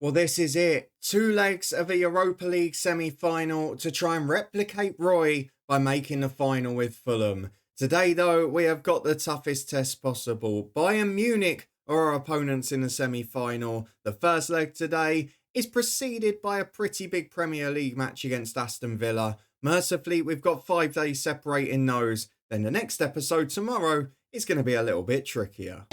Well, this is it. Two legs of a Europa League Semi Final to try and replicate Roy by making the final with Fulham. Today, though, we have got the toughest test possible. Bayern Munich are our opponents in the semi final. The first leg today is preceded by a pretty big Premier League match against Aston Villa. Mercifully, we've got 5 days separating those. Then the next episode tomorrow is going to be a little bit trickier.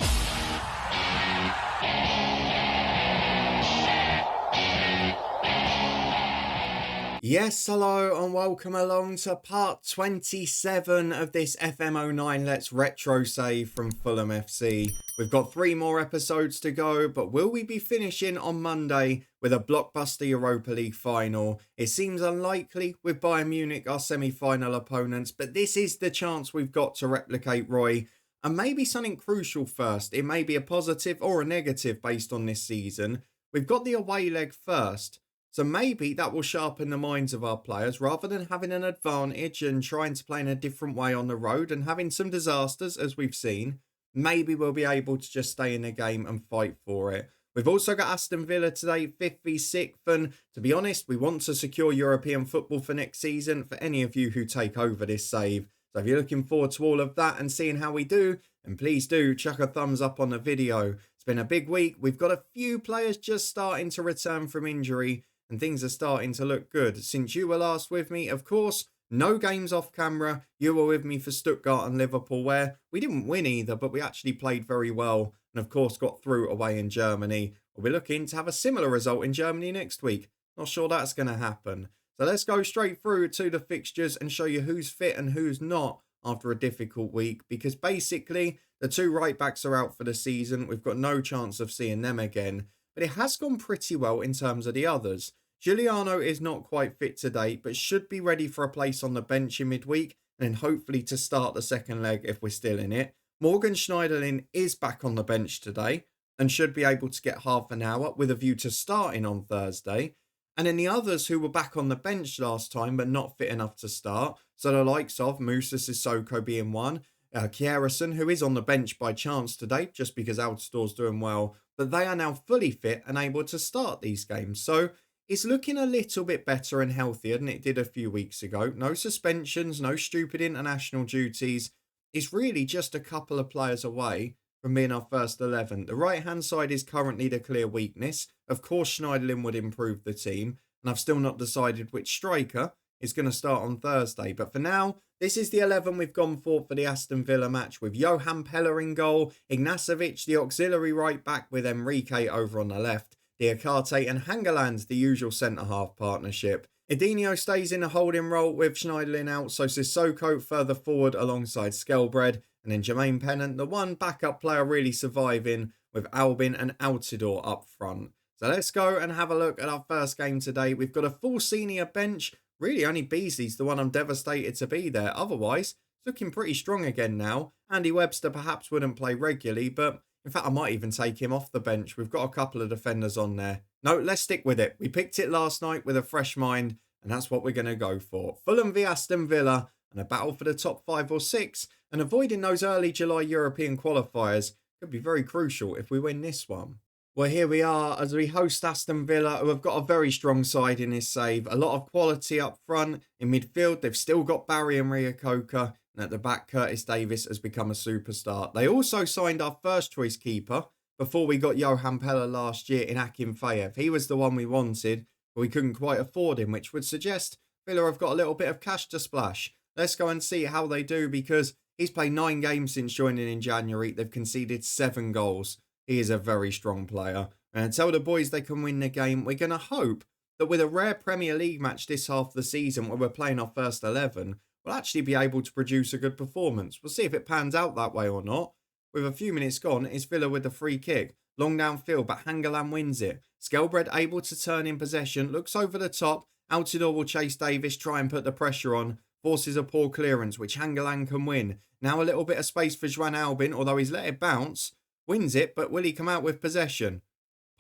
Yes, hello and welcome along to part 27 of this FM09 Let's Retro Save from Fulham FC. We've got 3 more episodes to go, but will we be finishing on Monday with a blockbuster Europa League final? It seems unlikely with Bayern Munich, our semi-final opponents, but this is the chance we've got to replicate Roy. And maybe something crucial first. It may be a positive or a negative based on this season. We've got the away leg first. So maybe that will sharpen the minds of our players rather than having an advantage and trying to play in a different way on the road and having some disasters as we've seen. Maybe we'll be able to just stay in the game and fight for it. We've also got Aston Villa today, 5th v 6th. And to be honest, we want to secure European football for next season for any of you who take over this save. So if you're looking forward to all of that and seeing how we do, then please do chuck a thumbs up on the video. It's been a big week. We've got a few players just starting to return from injury. And things are starting to look good. Since you were last with me, of course, no games off camera. You were with me for Stuttgart and Liverpool, where we didn't win either, but we actually played very well. And of course, got through away in Germany. We're looking to have a similar result in Germany next week. Not sure that's going to happen. So let's go straight through to the fixtures and show you who's fit and who's not after a difficult week. Because basically, the 2 right backs are out for the season. We've got no chance of seeing them again. But it has gone pretty well in terms of the others. Giuliano is not quite fit to date, but should be ready for a place on the bench in midweek, and then hopefully to start the second leg if we're still in it. Morgan Schneiderlin is back on the bench today, and should be able to get half an hour with a view to starting on Thursday. And then the others who were back on the bench last time, but not fit enough to start, so the likes of Musa Sissoko being one, Kjæresen, who is on the bench by chance today, just because Altidor's doing well, but they are now fully fit and able to start these games. So it's looking a little bit better and healthier than it did a few weeks ago. No suspensions, no stupid international duties. It's really just a couple of players away from being our first 11. The right-hand side is currently the clear weakness. Of course, Schneiderlin would improve the team, and I've still not decided which striker is going to start on Thursday. But for now, this is the 11 we've gone for the Aston Villa match, with Johan Peller in goal, Ignacevic, the auxiliary right-back, with Enrique over on the left, Diakate and Hangeland, the usual centre-half partnership. Edinho stays in a holding role with Schneiderlin out, so Sissoko further forward alongside Skelbred, and then Jermaine Pennant, the one backup player really surviving, with Albin and Altidor up front. So let's go and have a look at our first game today. We've got a full senior bench. Really only Beasley's the one I'm devastated to be there. Otherwise, it's looking pretty strong again now. Andy Webster perhaps wouldn't play regularly, but in fact, I might even take him off the bench. We've got a couple of defenders on there. No, let's stick with it. We picked it last night with a fresh mind, and that's what we're going to go for. Fulham v Aston Villa, and a battle for the top 5 or 6, and avoiding those early July European qualifiers could be very crucial if we win this one. Well, here we are as we host Aston Villa, who have got a very strong side in this save. A lot of quality up front. In midfield, they've still got Barry and Ryacoka. And at the back, Curtis Davis has become a superstar. They also signed our first choice keeper before we got Johan Peller last year in Akinfeev. He was the one we wanted, but we couldn't quite afford him, which would suggest Villa have got a little bit of cash to splash. Let's go and see how they do, because he's played 9 games since joining in January. They've conceded 7 goals. He is a very strong player. And tell the boys they can win the game. We're going to hope that with a rare Premier League match this half of the season where we're playing our first 11, we'll actually be able to produce a good performance. We'll see if it pans out that way or not. With a few minutes gone, it's Villa with the free kick. Long downfield, but Hangeland wins it. Skelbred able to turn in possession, looks over the top. Altidor will chase Davis, try and put the pressure on. Forces a poor clearance, which Hangeland can win. Now a little bit of space for Juan Albin, although he's let it bounce. Wins it, but will he come out with possession?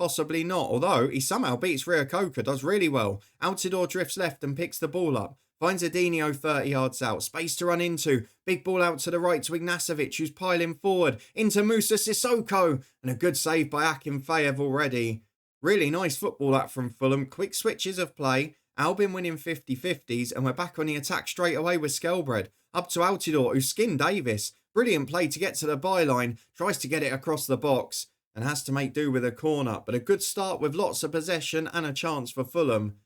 Possibly not, although he somehow beats Ryacoka, does really well. Altidor drifts left and picks the ball up. Finds Edinho 30 yards out. Space to run into. Big ball out to the right to Ignacevic, who's piling forward. Into Musa Sissoko. And a good save by Akinfeev already. Really nice football that from Fulham. Quick switches of play. Albin winning 50-50s, and we're back on the attack straight away with Skelbred. Up to Altidore, who skinned Davis. Brilliant play to get to the byline. Tries to get it across the box and has to make do with a corner. But a good start with lots of possession and a chance for Fulham.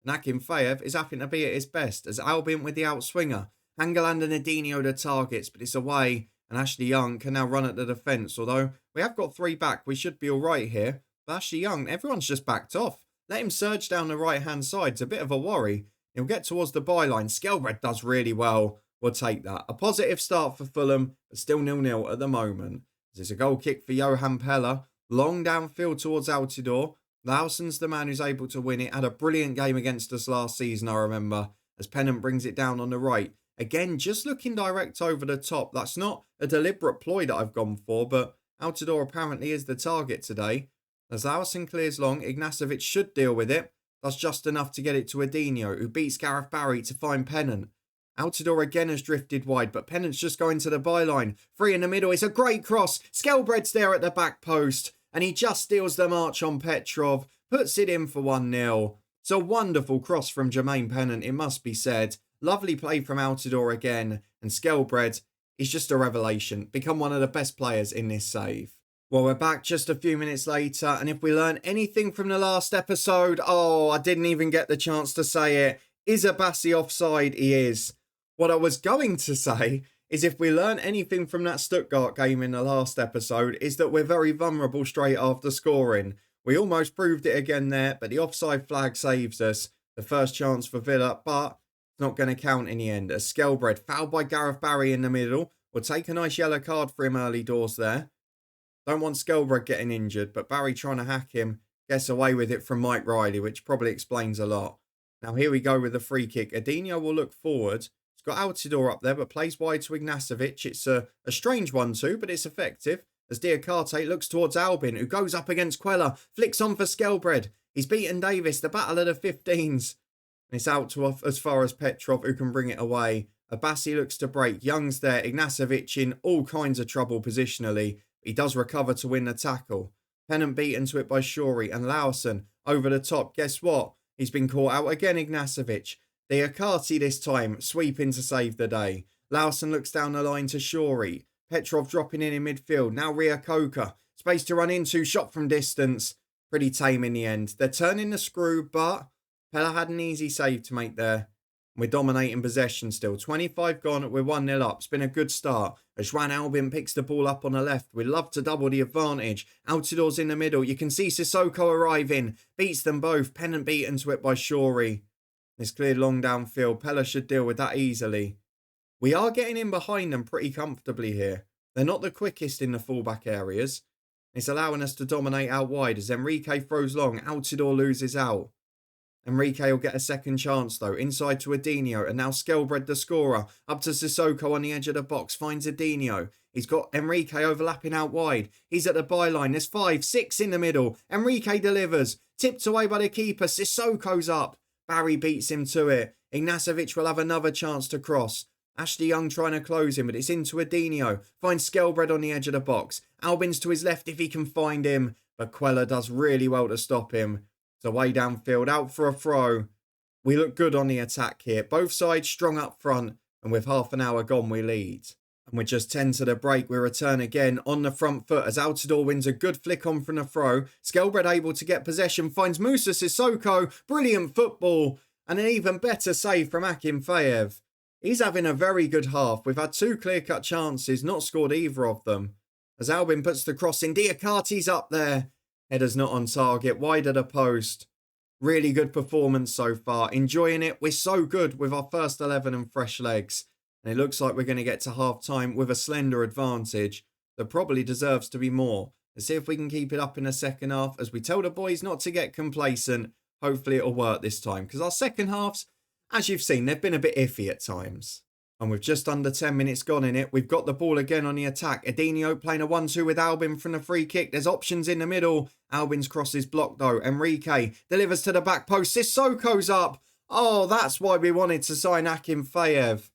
Nakim Fayev is happy to be at his best as Albin with the outswinger. Hangeland and Adinho the targets, but it's away. And Ashley Young can now run at the defence. Although we have got three back, we should be all right here. But Ashley Young, everyone's just backed off. Let him surge down the right-hand side. It's a bit of a worry. He'll get towards the byline. Skelbred does really well. We'll take that. A positive start for Fulham, but still 0-0 at the moment. There's a goal kick for Johan Pella. Long downfield towards Altidore. Lawson's the man who's able to win it. Had a brilliant game against us last season, I remember, as Pennant brings it down on the right. Again, just looking direct over the top. That's not a deliberate ploy that I've gone for, but Altidore apparently is the target today. As Lawson clears long, Ignacevic should deal with it. Does just enough to get it to Adinho, who beats Gareth Barry to find Pennant. Altidore again has drifted wide, but Pennant's just going to the byline. Free in the middle. It's a great cross. Skelbred's there at the back post, and he just steals the march on Petrov. Puts it in for 1-0. It's a wonderful cross from Jermaine Pennant, it must be said. Lovely play from Altidore again, and Skelbred is just a revelation. Become one of the best players in this save. Well, we're back just a few minutes later, and if we learn anything from the last episode, I didn't even get the chance to say it. Is Abassi offside? He is. What I was going to say is if we learn anything from that Stuttgart game in the last episode, is that we're very vulnerable straight after scoring. We almost proved it again there, but the offside flag saves us. The first chance for Villa, but it's not going to count in the end. As Skelbred, fouled by Gareth Barry in the middle, will take a nice yellow card for him early doors there. Don't want Skelbred getting injured, but Barry trying to hack him gets away with it from Mike Riley, which probably explains a lot. Now here we go with the free kick. Adinho will look forward. He's got Altidore up there, but plays wide to Ignacevic. It's a strange one too, but it's effective. As Diakate looks towards Albin, who goes up against Queller. Flicks on for Skelbred. He's beaten Davis, the battle of the 15s. And it's out to as far as Petrov, who can bring it away. Abassi looks to break. Young's there. Ignacevic in all kinds of trouble positionally. He does recover to win the tackle. Pennant beaten to it by Shorey, and Lawson over the top. Guess what? He's been caught out again, Ignacevic. Diakate this time, sweeping to save the day. Lawson looks down the line to Shorey. Petrov dropping in midfield. Now Ria Coca. Space to run into. Shot from distance. Pretty tame in the end. They're turning the screw, but Pella had an easy save to make there. We're dominating possession still. 25 gone. We're 1-0 up. It's been a good start. As Juan Albin picks the ball up on the left. We'd love to double the advantage. Altidore's in the middle. You can see Sissoko arriving. Beats them both. Pennant beaten to it by Shorey. It's cleared long downfield. Pella should deal with that easily. We are getting in behind them pretty comfortably here. They're not the quickest in the fullback areas. It's allowing us to dominate out wide as Enrique throws long. Altidore loses out. Enrique will get a second chance though. Inside to Adinho, and now Skelbred the scorer. Up to Sissoko on the edge of the box. Finds Adinho. He's got Enrique overlapping out wide. He's at the byline. There's 5, 6 in the middle. Enrique delivers. Tipped away by the keeper. Sissoko's up. Barry beats him to it. Ignacevic will have another chance to cross. Ashley Young trying to close him, but it's into Adinho. Finds Skelbred on the edge of the box. Albin's to his left if he can find him. But Queller does really well to stop him. It's away downfield, out for a throw. We look good on the attack here. Both sides strong up front. And with half an hour gone, we lead. And we're just 10 to the break. We return again on the front foot as Altidore wins a good flick on from the throw. Skelbred able to get possession. Finds Musa Sissoko. Brilliant football. And an even better save from Akim Fayev. He's having a very good half. We've had 2 clear-cut chances, not scored either of them. As Albin puts the cross in, Diakate's up there. Header's not on target, wide of the post. Really good performance so far. Enjoying it. We're so good with our first 11 and fresh legs. And it looks like we're going to get to half-time with a slender advantage. That probably deserves to be more. Let's see if we can keep it up in the second half. As we tell the boys not to get complacent. Hopefully it'll work this time. Because our second halves, as you've seen, they've been a bit iffy at times. And with just under 10 minutes gone in it, we've got the ball again on the attack. Adinho playing a 1-2 with Albin from the free kick. There's options in the middle. Albin's cross is blocked though. Enrique delivers to the back post. Sissoko's up. Oh, that's why we wanted to sign Akim Fayev.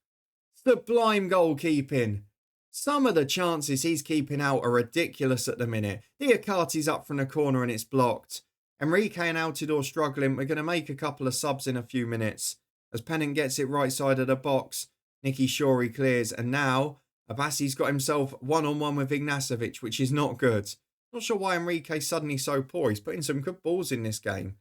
Sublime goalkeeping. Some of the chances he's keeping out are ridiculous at the minute. Diakate's up from the corner and it's blocked. Enrique and Altidore struggling. We're going to make a couple of subs in a few minutes. As Pennant gets it right side of the box, Nicky Shorey clears. And now, Abassi's got himself one-on-one with Ignacevic, which is not good. Not sure why Enrique's suddenly so poor. He's putting some good balls in this game.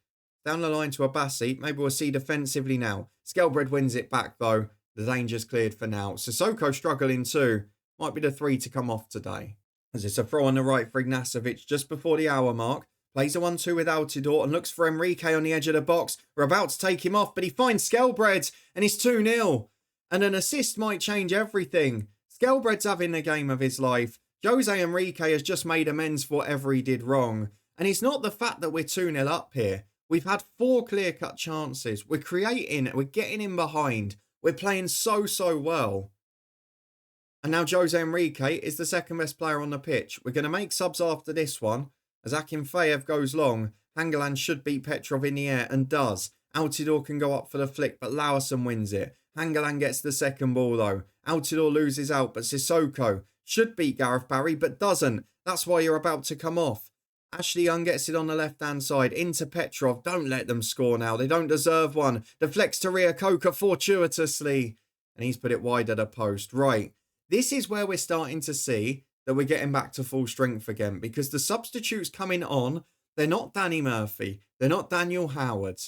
Down the line to Abassi. Maybe we'll see defensively now. Skelbred wins it back though. The danger's cleared for now. Sissoko struggling too. Might be the 3 to come off today. As it's a throw on the right for Ignacevic just before the hour mark. Plays a 1-2 with Altidore and looks for Enrique on the edge of the box. We're about to take him off, but he finds Skelbred and it's 2-0. And an assist might change everything. Skelbred's having the game of his life. Jose Enrique has just made amends for whatever he did wrong. And it's not the fact that we're 2-0 up here. We've had 4 clear-cut chances. We're creating, we're getting in behind. We're playing so well. And now Jose Enrique is the second best player on the pitch. We're going to make subs after this one. As Akinfeev goes long, Hangeland should beat Petrov in the air and does. Altidore can go up for the flick, but Lauerson wins it. Hangeland gets the second ball though. Altidore loses out, but Sissoko should beat Gareth Barry, but doesn't. That's why you're about to come off. Ashley Young gets it on the left-hand side into Petrov. Don't let them score now. They don't deserve one. Deflects to Ryakoka fortuitously. And he's put it wide at a post. Right. This is where we're starting to see that we're getting back to full strength again. Because the substitutes coming on, they're not Danny Murphy. They're not Daniel Howard.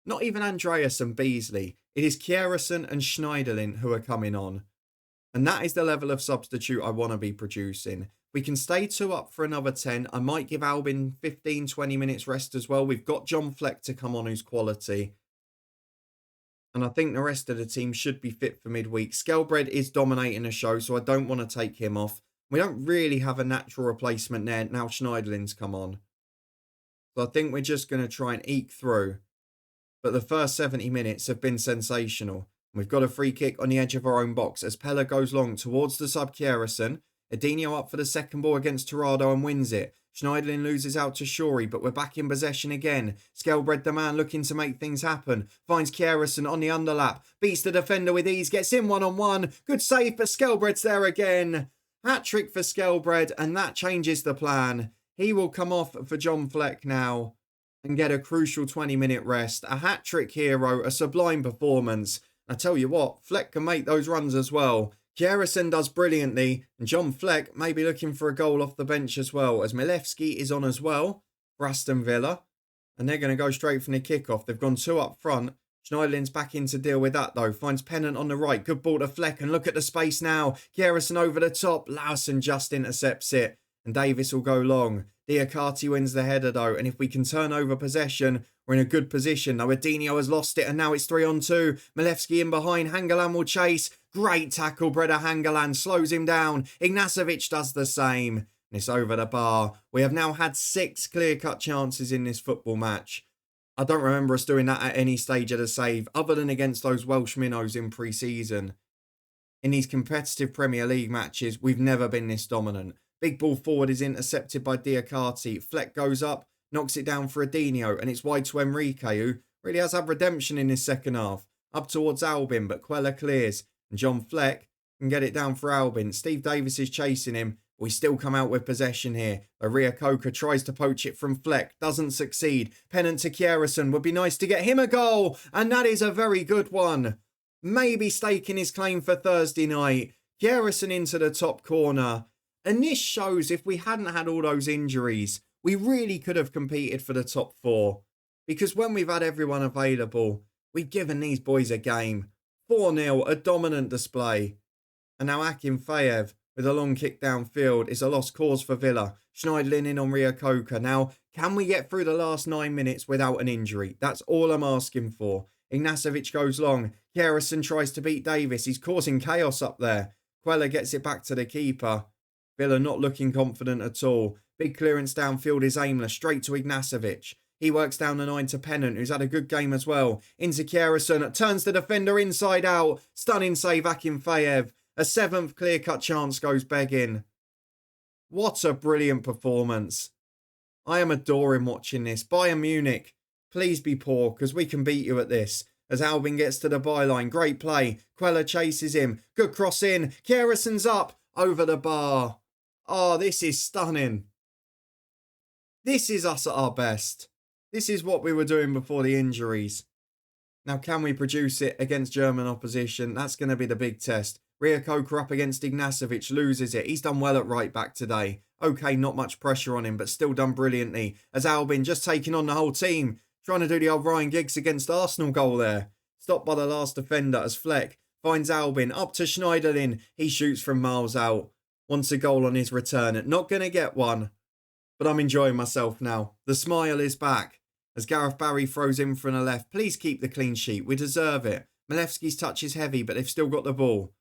Not even Andreas and Beasley. It is Kjæresen and Schneiderlin who are coming on. And that is the level of substitute I want to be producing. We can stay 2 up for another 10. I might give Albin 15, 20 minutes rest as well. We've got John Fleck to come on who's quality. And I think the rest of the team should be fit for midweek. Skelbred is dominating the show, so I don't want to take him off. We don't really have a natural replacement there. Now Schneiderlin's come on. So I think we're just going to try and eke through. But the first 70 minutes have been sensational. We've got a free kick on the edge of our own box as Pella goes long towards the sub Kjæresen. Edinho up for the second ball against Torrado and wins it. Schneiderlin loses out to Shorey, but we're back in possession again. Skelbred, the man looking to make things happen. Finds Kjæresen on the underlap. Beats the defender with ease. Gets in one-on-one. Good save, but Skelbred's there again. Hat-trick for Skelbred, and that changes the plan. He will come off for John Fleck now and get a crucial 20-minute rest. A hat-trick hero, a sublime performance. I tell you what, Fleck can make those runs as well. Kjæresen does brilliantly, and John Fleck may be looking for a goal off the bench as well, as Milewski is on as well for Aston Villa. And they're going to go straight from the kickoff. They've gone 2 up front. Schneiderlin's back in to deal with that though. Finds Pennant on the right. Good ball to Fleck, and look at the space now. Kjæresen over the top. Lauerson just intercepts it. And Davis will go long. Diakati wins the header though, and if we can turn over possession, we're in a good position. Now Edinho has lost it, and now it's 3-on-2. Milewski in behind. Hangeland will chase. Great tackle, Breda Hangeland slows him down. Ignacevic does the same. And it's over the bar. We have now had 6 clear-cut chances in this football match. I don't remember us doing that at any stage of the save, other than against those Welsh minnows in pre-season. In these competitive Premier League matches, we've never been this dominant. Big ball forward is intercepted by Diakati. Fleck goes up, knocks it down for Edinho, and it's wide to Enrique, who really has had redemption in his second half. Up towards Albin, but Quella clears. And John Fleck can get it down for Albin. Steve Davis is chasing him. We still come out with possession here. Ryakoka tries to poach it from Fleck. Doesn't succeed. Pennant to Kjæresen. Would be nice to get him a goal. And that is a very good one. Maybe staking his claim for Thursday night. Kjæresen into the top corner. And this shows if we hadn't had all those injuries, we really could have competed for the top 4. Because when we've had everyone available, we've given these boys a game. 4-0, a dominant display. And now Akinfeev with a long kick downfield is a lost cause for Villa. Schneiderlin in on Ryakoka. Now, can we get through the last 9 minutes without an injury? That's all I'm asking for. Ignacevic goes long. Kjæresen tries to beat Davis. He's causing chaos up there. Quella gets it back to the keeper. Villa not looking confident at all. Big clearance downfield is aimless. Straight to Ignacevic. He works down the 9 to Pennant, who's had a good game as well. Into Kjæresen, turns the defender inside out. Stunning save, Akinfeev. A 7th clear-cut chance goes begging. What a brilliant performance. I am adoring watching this. Bayern Munich, please be poor, because we can beat you at this. As Albin gets to the byline, great play. Quella chases him. Good cross in. Kjæresen's up. Over the bar. Oh, this is stunning. This is us at our best. This is what we were doing before the injuries. Now, can we produce it against German opposition? That's going to be the big test. Ria Coker up against Ignacevic, loses it. He's done well at right back today. Okay, not much pressure on him, but still done brilliantly. As Albin just taking on the whole team. Trying to do the old Ryan Giggs against Arsenal goal there. Stopped by the last defender as Fleck finds Albin. Up to Schneiderlin. He shoots from miles out. Wants a goal on his return. Not going to get one. But I'm enjoying myself now. The smile is back. As Gareth Barry throws in from the left. Please keep the clean sheet. We deserve it. Milewski's touch is heavy, but they've still got the ball.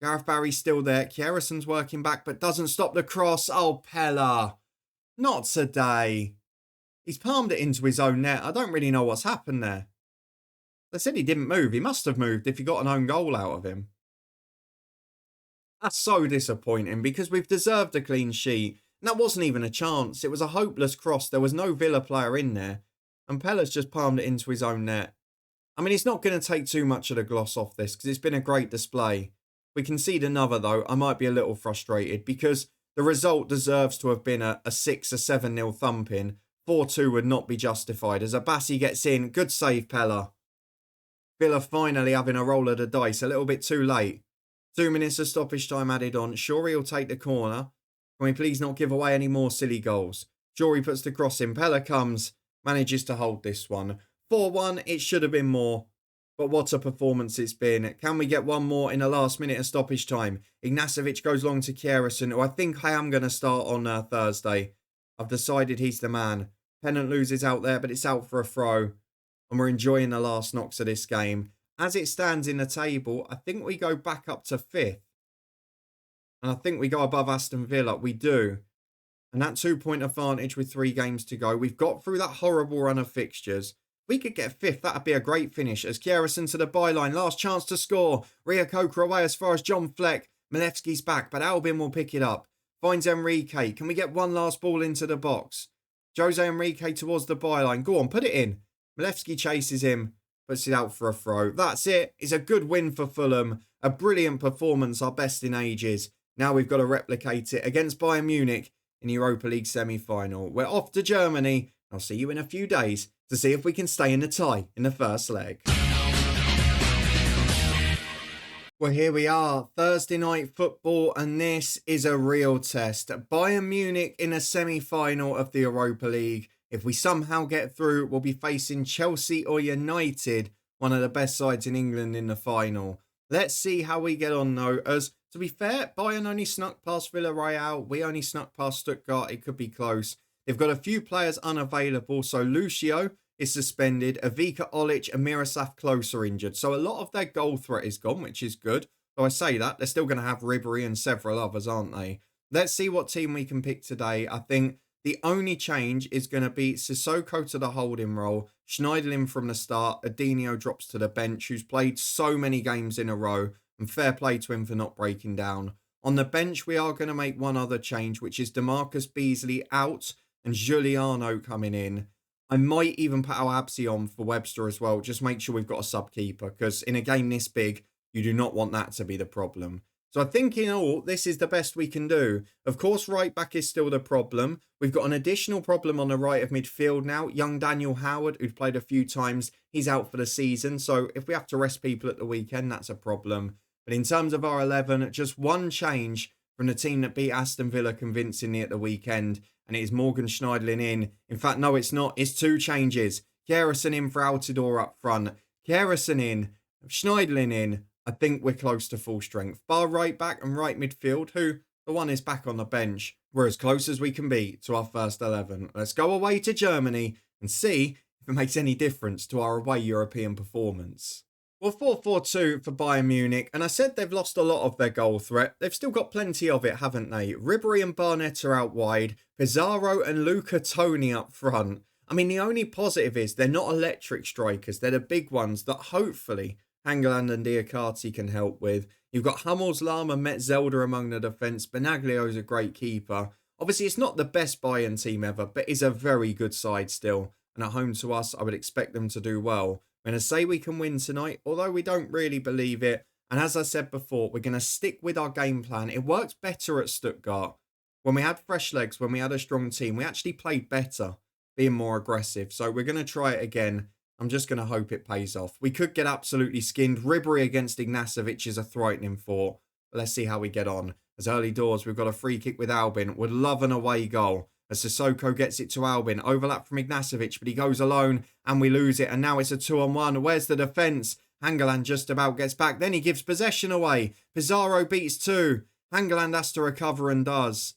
Gareth Barry's still there. Kjærsson's working back, but doesn't stop the cross. Oh, Pella. Not today. He's palmed it into his own net. I don't really know what's happened there. They said he didn't move. He must have moved if he got an own goal out of him. That's so disappointing because we've deserved a clean sheet. And that wasn't even a chance. It was a hopeless cross. There was no Villa player in there. And Pella's just palmed it into his own net. I mean, it's not going to take too much of the gloss off this because it's been a great display. If we concede another, though, I might be a little frustrated because the result deserves to have been a 6 or 7-0 thumping. 4-2 would not be justified. As Abassi gets in, good save, Pella. Villa finally having a roll of the dice, a little bit too late. 2 minutes of stoppage time added on. Shuri will take the corner. Can we please not give away any more silly goals? Shuri puts the cross in. Pella comes, manages to hold this one. 4-1, it should have been more. But what a performance it's been. Can we get one more in the last minute of stoppage time? Ignacevic goes long to Kjærson, who I think I am going to start on Thursday. I've decided he's the man. Pennant loses out there, but it's out for a throw. And we're enjoying the last knocks of this game. As it stands in the table, I think we go back up to 5th. And I think we go above Aston Villa. We do. And that 2-point advantage with 3 games to go. We've got through that horrible run of fixtures. We could get 5th. That'd be a great finish. As Kjærson to the byline. Last chance to score. Ria Coker away as far as John Fleck. Milewski's back, but Albin will pick it up. Finds Enrique. Can we get one last ball into the box? Jose Enrique towards the byline. Go on, put it in. Milewski chases him. Puts it out for a throw. That's it. It's a good win for Fulham. A brilliant performance. Our best in ages. Now we've got to replicate it against Bayern Munich in the Europa League Semi Final. We're off to Germany. I'll see you in a few days to see if we can stay in the tie in the first leg. Well, here we are, Thursday night football, and this is a real test. Bayern Munich in a semi-final of the Europa League. If we somehow get through, we'll be facing Chelsea or United, one of the best sides in England in the final. Let's see how we get on though, as to be fair, Bayern only snuck past Villarreal. We only snuck past Stuttgart. It could be close. They've got a few players unavailable, so Lucio is suspended. Ivica Olic and Miroslav Klose are injured. So a lot of their goal threat is gone, which is good. So I say that, they're still going to have Ribery and several others, aren't they? Let's see what team we can pick today. I think the only change is going to be Sissoko to the holding role, Schneiderlin from the start, Adinho drops to the bench, who's played so many games in a row, and fair play to him for not breaking down. On the bench, we are going to make one other change, which is DeMarcus Beasley out and Giuliano coming in. I might even put our Absi on for Webster as well. Just make sure we've got a sub-keeper, because in a game this big, you do not want that to be the problem. So I think in all, this is the best we can do. Of course, right back is still the problem. We've got an additional problem on the right of midfield now. Young Daniel Howard, who's played a few times, he's out for the season. So if we have to rest people at the weekend, that's a problem. But in terms of our 11, just one change from the team that beat Aston Villa convincingly at the weekend. And it is Morgan Schneiderlin in. In fact, no, it's not. It's 2 changes. Kjærson in for Altidore up front. Kjærson in. Schneiderlin in. I think we're close to full strength. Bar right back and right midfield, who the one is back on the bench. We're as close as we can be to our first 11. Let's go away to Germany and see if it makes any difference to our away European performance. Well, 4-4-2 for Bayern Munich, and I said they've lost a lot of their goal threat. They've still got plenty of it, haven't they? Ribery and Barnett are out wide. Pizarro and Luca Toni up front. I mean, the only positive is they're not electric strikers. They're the big ones that hopefully Hangeland and Diakate can help with. You've got Hummels, Lahm and Metzelder among the defence. Benaglio's a great keeper. Obviously, it's not the best Bayern team ever, but it's a very good side still. And at home to us, I would expect them to do well. We're going to say we can win tonight, although we don't really believe it. And as I said before, we're going to stick with our game plan. It worked better at Stuttgart. When we had fresh legs, when we had a strong team, we actually played better. being more aggressive. So we're going to try it again. I'm just going to hope it pays off. We could get absolutely skinned. Ribery against Ignacevic is a frightening thought. Let's see how we get on. As early doors, we've got a free kick with Albin. Would love an away goal. As Sissoko gets it to Albin. Overlap from Ignacevic, but he goes alone and we lose it. And now it's a 2-on-1. Where's the defence? Hangeland just about gets back. Then he gives possession away. Pizarro beats 2. Hangeland has to recover and does.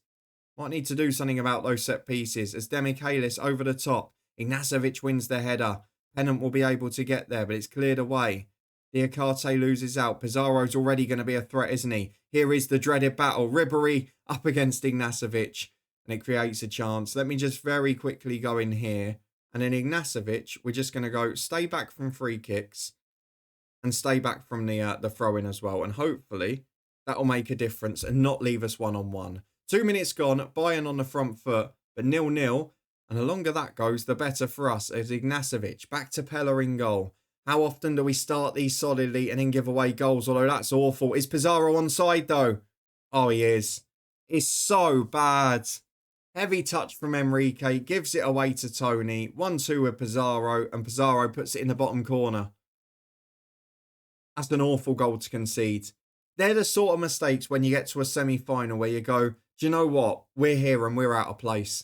Might need to do something about those set pieces. As Demichelis over the top. Ignacevic wins the header. Pennant will be able to get there, but it's cleared away. Diakate loses out. Pizarro's already going to be a threat, isn't he? Here is the dreaded battle. Ribery up against Ignacevic. And it creates a chance. Let me just very quickly go in here. And then Ignacevic, we're just going to go stay back from free kicks. And stay back from the throw-in as well. And hopefully that'll make a difference and not leave us 1-on-1. 2 minutes gone. Bayern on the front foot. But 0-0. And the longer that goes, the better for us. As Ignacevic back to Pella in goal. How often do we start these solidly and then give away goals? Although that's awful. Is Pizarro onside though? Oh, he is. It's so bad. Heavy touch from Enrique. Gives it away to Tony. 1-2 with Pizarro. And Pizarro puts it in the bottom corner. That's an awful goal to concede. They're the sort of mistakes when you get to a semi-final where you go, do you know what? We're here and we're out of place.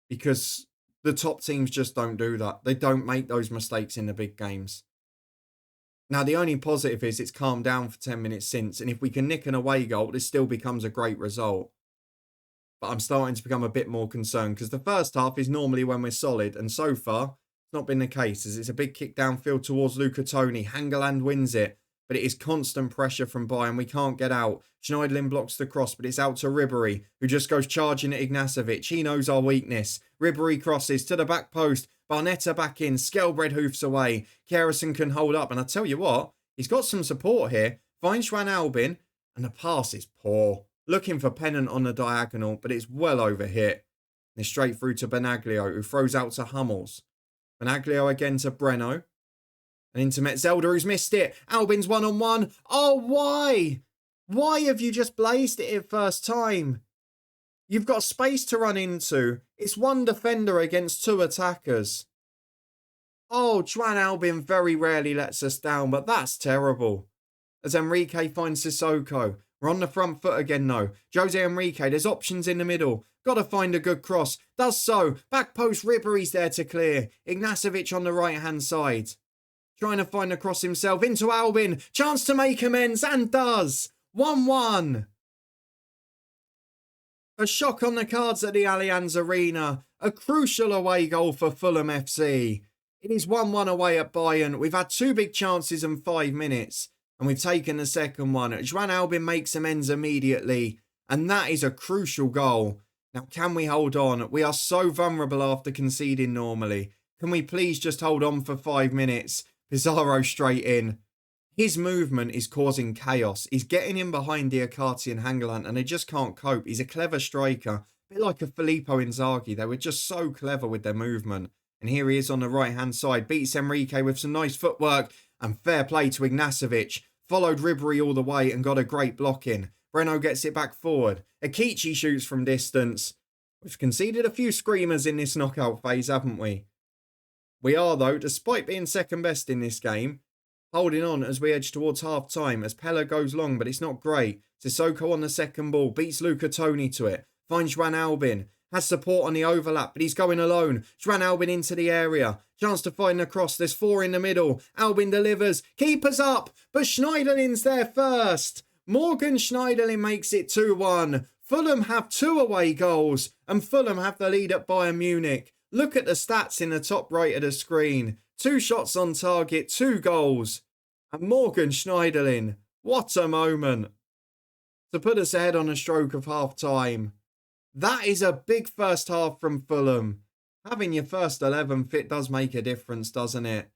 Because the top teams just don't do that. They don't make those mistakes in the big games. Now, the only positive is it's calmed down for 10 minutes since. And if we can nick an away goal, this still becomes a great result. But I'm starting to become a bit more concerned because the first half is normally when we're solid. And so far, it's not been the case as it's a big kick downfield towards Luca Toni. Hangeland wins it. But it is constant pressure from Bayern. We can't get out. Schneiderlin blocks the cross, but it's out to Ribery, who just goes charging at Ignacevic. He knows our weakness. Ribery crosses to the back post. Barnetta back in. Skelbred hoofs away. Kerrison can hold up. And I tell you what, he's got some support here. Finds Juan Albin, and the pass is poor. Looking for Pennant on the diagonal, but it's well overhit. And it's straight through to Benaglio, who throws out to Hummels. Benaglio again to Breno. And into Metzelder, who's missed it. Albin's 1-on-1. Oh, why? Why have you just blazed it at first time? You've got space to run into. It's one defender against 2 attackers. Oh, Juan Albin very rarely lets us down, but that's terrible. As Enrique finds Sissoko. We're on the front foot again, though. Jose Enrique, there's options in the middle. Got to find a good cross. Does so. Back post, Ribery's there to clear. Ignacevic on the right-hand side. Trying to find a cross himself into Albin. Chance to make amends and does. 1-1. A shock on the cards at the Allianz Arena. A crucial away goal for Fulham FC. It is 1-1 away at Bayern. We've had 2 big chances in 5 minutes. And we've taken the second one. Juan Albin makes amends immediately. And that is a crucial goal. Now, can we hold on? We are so vulnerable after conceding normally. Can we please just hold on for 5 minutes? Pizarro straight in. His movement is causing chaos. He's getting in behind Diakate and Hangeland and they just can't cope. He's a clever striker. A bit like a Filippo Inzaghi. They were just so clever with their movement. And here he is on the right-hand side. Beats Enrique with some nice footwork. And fair play to Ignacevic. Followed Ribery all the way and got a great block in. Breno gets it back forward. Akichi shoots from distance. We've conceded a few screamers in this knockout phase, haven't we? We are, though, despite being second best in this game, holding on as we edge towards half-time as Pella goes long, but it's not great. Sissoko on the second ball, beats Luca Toni to it, finds Juan Albin, has support on the overlap, but he's going alone. Juan Albin into the area, chance to find the cross, there's 4 in the middle, Albin delivers, keeper's up, but Schneiderlin's there first. Morgan Schneiderlin makes it 2-1. Fulham have 2 away goals, and Fulham have the lead at Bayern Munich. Look at the stats in the top right of the screen. 2 shots on target, 2 goals. And Morgan Schneiderlin, what a moment. To put us ahead on a stroke of half-time. That is a big first half from Fulham. Having your first 11 fit does make a difference, doesn't it?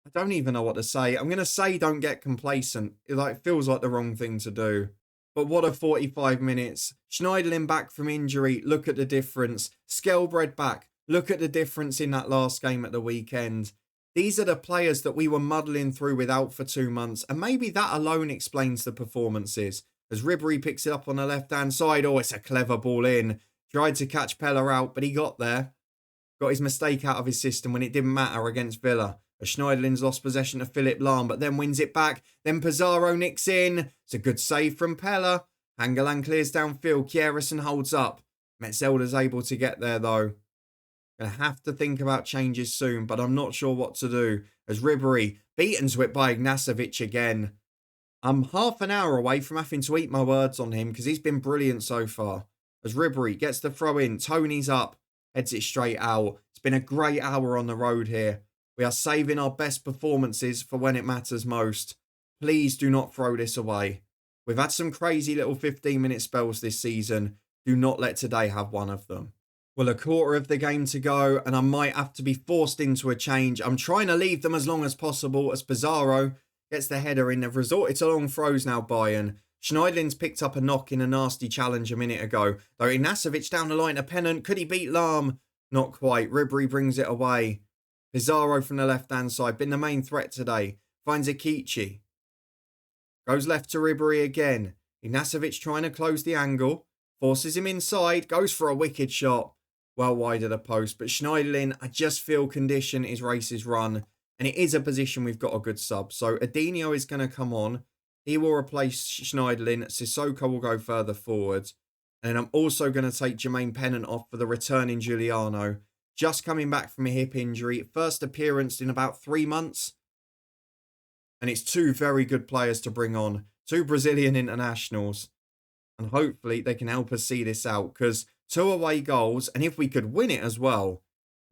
I don't even know what to say. I'm going to say don't get complacent. It feels like the wrong thing to do. But what a 45 minutes. Schneiderlin back from injury. Look at the difference. Skelbred back. Look at the difference in that last game at the weekend. These are the players that we were muddling through without for 2 months. And maybe that alone explains the performances. As Ribery picks it up on the left-hand side. Oh, it's a clever ball in. Tried to catch Pella out, but he got there. got his mistake out of his system when it didn't matter against Villa. As Schneiderlin's lost possession to Philipp Lahm, but then wins it back. Then Pizarro nicks in. It's a good save from Pella. Hangeland clears downfield. Kjæresen holds up. Metzelder's able to get there though. Gonna have to think about changes soon, but I'm not sure what to do. As Ribery beaten to it by Ignacevic again. I'm half an hour away from having to eat my words on him because he's been brilliant so far. As Ribery gets the throw in, Tony's up, heads it straight out. It's been a great hour on the road here. We are saving our best performances for when it matters most. Please do not throw this away. We've had some crazy little 15-minute spells this season. Do not let today have one of them. Well, a quarter of the game to go, and I might have to be forced into a change. I'm trying to leave them as long as possible as Pizarro gets the header in. They've resorted to long throws now, Bayern. Schneiderlin's picked up a knock in a nasty challenge a minute ago. Though Ignacevic down the line to pennant. Could he beat Lahm? Not quite. Ribery brings it away. Pizarro from the left-hand side. Been the main threat today. Finds Akichi. Goes left to Ribery again. Ignacevic trying to close the angle. Forces him inside. Goes for a wicked shot. Well wide of the post. But Schneiderlin, I just feel condition his race is run. And it is a position we've got a good sub. So Adinho is going to come on. He will replace Schneiderlin. Sissoko will go further forward. And I'm also going to take Jermaine Pennant off for the returning Giuliano. Just coming back from a hip injury. First appearance in about 3 months. And it's two very good players to bring on. Two Brazilian internationals. And hopefully they can help us see this out. Because 2 away goals, and if we could win it as well,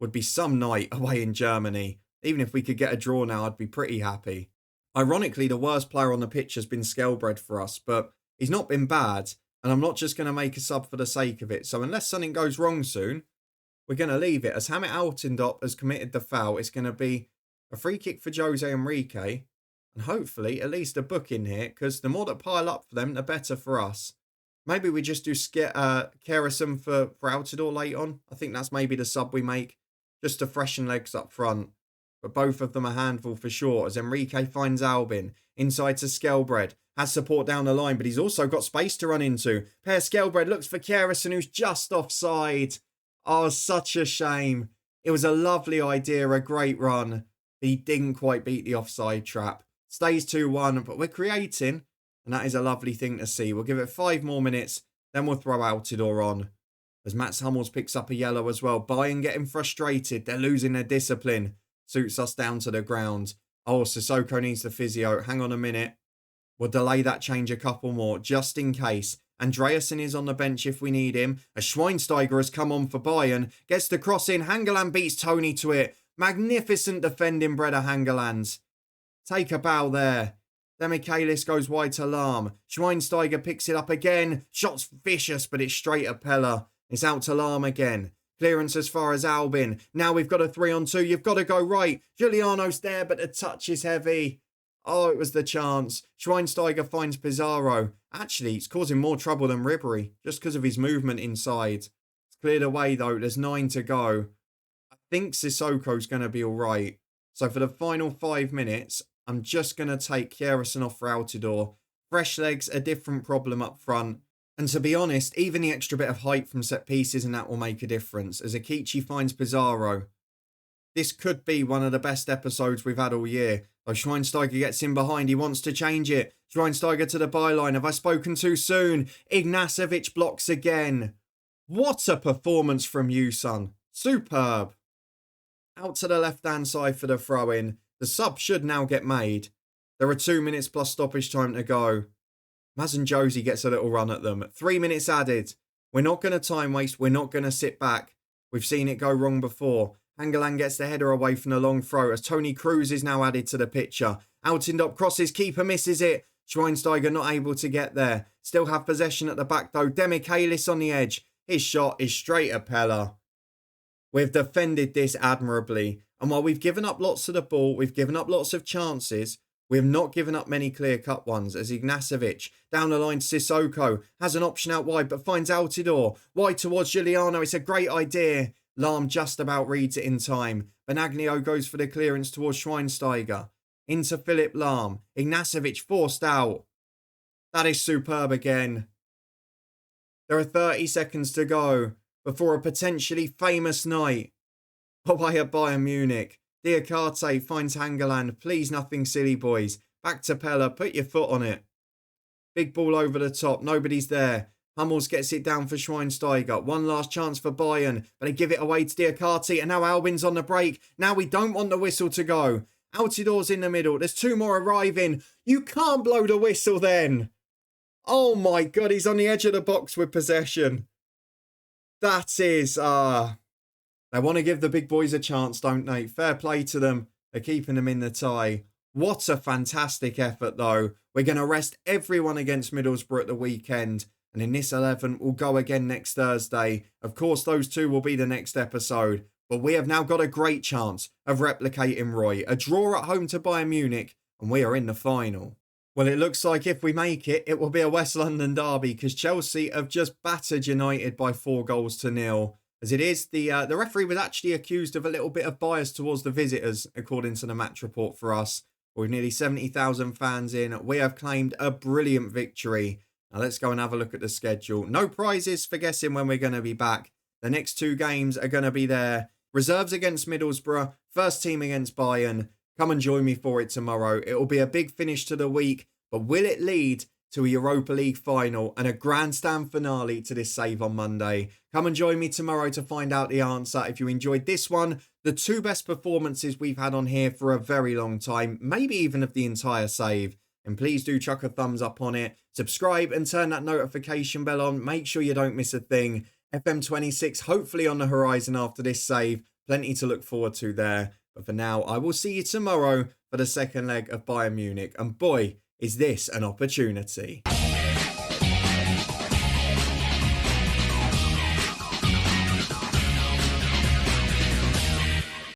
would be some night away in Germany. Even if we could get a draw now, I'd be pretty happy. Ironically, the worst player on the pitch has been Skelbred for us, but he's not been bad, and I'm not just going to make a sub for the sake of it. So unless something goes wrong soon, we're going to leave it. As Hamit Altindop has committed the foul, it's going to be a free kick for Jose Enrique, and hopefully at least a book in here, because the more that pile up for them, the better for us. Maybe we just do Kjæresen for Altidore late on. I think that's maybe the sub we make, just to freshen legs up front. But both of them a handful for sure, as Enrique finds Albin. Inside to Skelbred. Has support down the line, but he's also got space to run into. Per Skelbred looks for Kjæresen, who's just offside. Oh, such a shame. It was a lovely idea, a great run. But he didn't quite beat the offside trap. Stays 2-1, but we're creating. And that is a lovely thing to see. We'll give it 5 more minutes, then we'll throw Altidore on. As Mats Hummels picks up a yellow as well. Bayern getting frustrated. They're losing their discipline. Suits us down to the ground. Oh, Sissoko needs the physio. Hang on a minute. We'll delay that change a couple more, just in case. Andreasen is on the bench if we need him. As Schweinsteiger has come on for Bayern. Gets the cross in. Hangeland beats Tony to it. Magnificent defending, Breda Hangeland. Take a bow there. Then Michaelis goes wide to Lahm. Schweinsteiger picks it up again. Shot's vicious, but it's straight at Pella. It's out to Lahm again. Clearance as far as Albin. Now we've got a 3-on-2. You've got to go right. Giuliano's there, but the touch is heavy. Oh, it was the chance. Schweinsteiger finds Pizarro. Actually, it's causing more trouble than Ribery, just because of his movement inside. It's cleared away, though. There's 9 to go. I think Sissoko's going to be all right. So for the final 5 minutes, I'm just going to take Kjæresen off for Altidore. Fresh legs, a different problem up front. And to be honest, even the extra bit of height from set pieces and that will make a difference. As Akichi finds Pizarro. This could be one of the best episodes we've had all year. Though Schweinsteiger gets in behind, he wants to change it. Schweinsteiger to the byline. Have I spoken too soon? Ignacevic blocks again. What a performance from you, son. Superb. Out to the left-hand side for the throw-in. The sub should now get made. There are 2 minutes plus stoppage time to go. Mazen Josie gets a little run at them. 3 minutes added. We're not going to time waste. We're not going to sit back. We've seen it go wrong before. Hangeland gets the header away from the long throw as Tony Cruz is now added to the picture. Altindop crosses. Keeper misses it. Schweinsteiger not able to get there. Still have possession at the back though. Demichelis on the edge. His shot is straight at Pella. We've defended this admirably. And while we've given up lots of the ball, we've given up lots of chances, we have not given up many clear-cut ones, as Ignacevic, down the line to Sissoko, has an option out wide, but finds Altidore. Wide towards Giuliano, it's a great idea. Lahm just about reads it in time. Benaglio goes for the clearance towards Schweinsteiger. Into Philipp Lahm. Ignacevic forced out. That is superb again. There are 30 seconds to go before a potentially famous night. away at Bayern Munich. Diakate finds Hangeland. Please nothing silly, boys. Back to Pella. Put your foot on it. Big ball over the top. Nobody's there. Hummels gets it down for Schweinsteiger. One last chance for Bayern, but they give it away to Diakate. And now Albin's on the break. Now we don't want the whistle to go. Altidor's in the middle. There's two more arriving. You can't blow the whistle then. Oh my God, he's on the edge of the box with possession. That is, they want to give the big boys a chance, don't they? Fair play to them. They're keeping them in the tie. What a fantastic effort, though. We're going to rest everyone against Middlesbrough at the weekend. And in this 11, we'll go again next Thursday. Of course, those two will be the next episode. But we have now got a great chance of replicating Roy. A draw at home to Bayern Munich, and we are in the final. Well, it looks like if we make it, it will be a West London derby because Chelsea have just battered United by 4-0. As it is, the referee was actually accused of a little bit of bias towards the visitors, according to the match report for us. With nearly 70,000 fans in, we have claimed a brilliant victory. Now let's go and have a look at the schedule. No prizes for guessing when we're going to be back. The next two games are going to be there. Reserves against Middlesbrough, first team against Bayern. Come and join me for it tomorrow. It will be a big finish to the week, but will it lead to a Europa League final and a grandstand finale to this save on Monday? Come and join me tomorrow to find out the answer. If you enjoyed this one, the two best performances we've had on here for a very long time, maybe even of the entire save, and please do chuck a thumbs up on it. Subscribe and turn that notification bell on. Make sure you don't miss a thing. FM26 hopefully on the horizon after this save. Plenty to look forward to there. But for now, I will see you tomorrow for the second leg of Bayern Munich. And boy, is this an opportunity.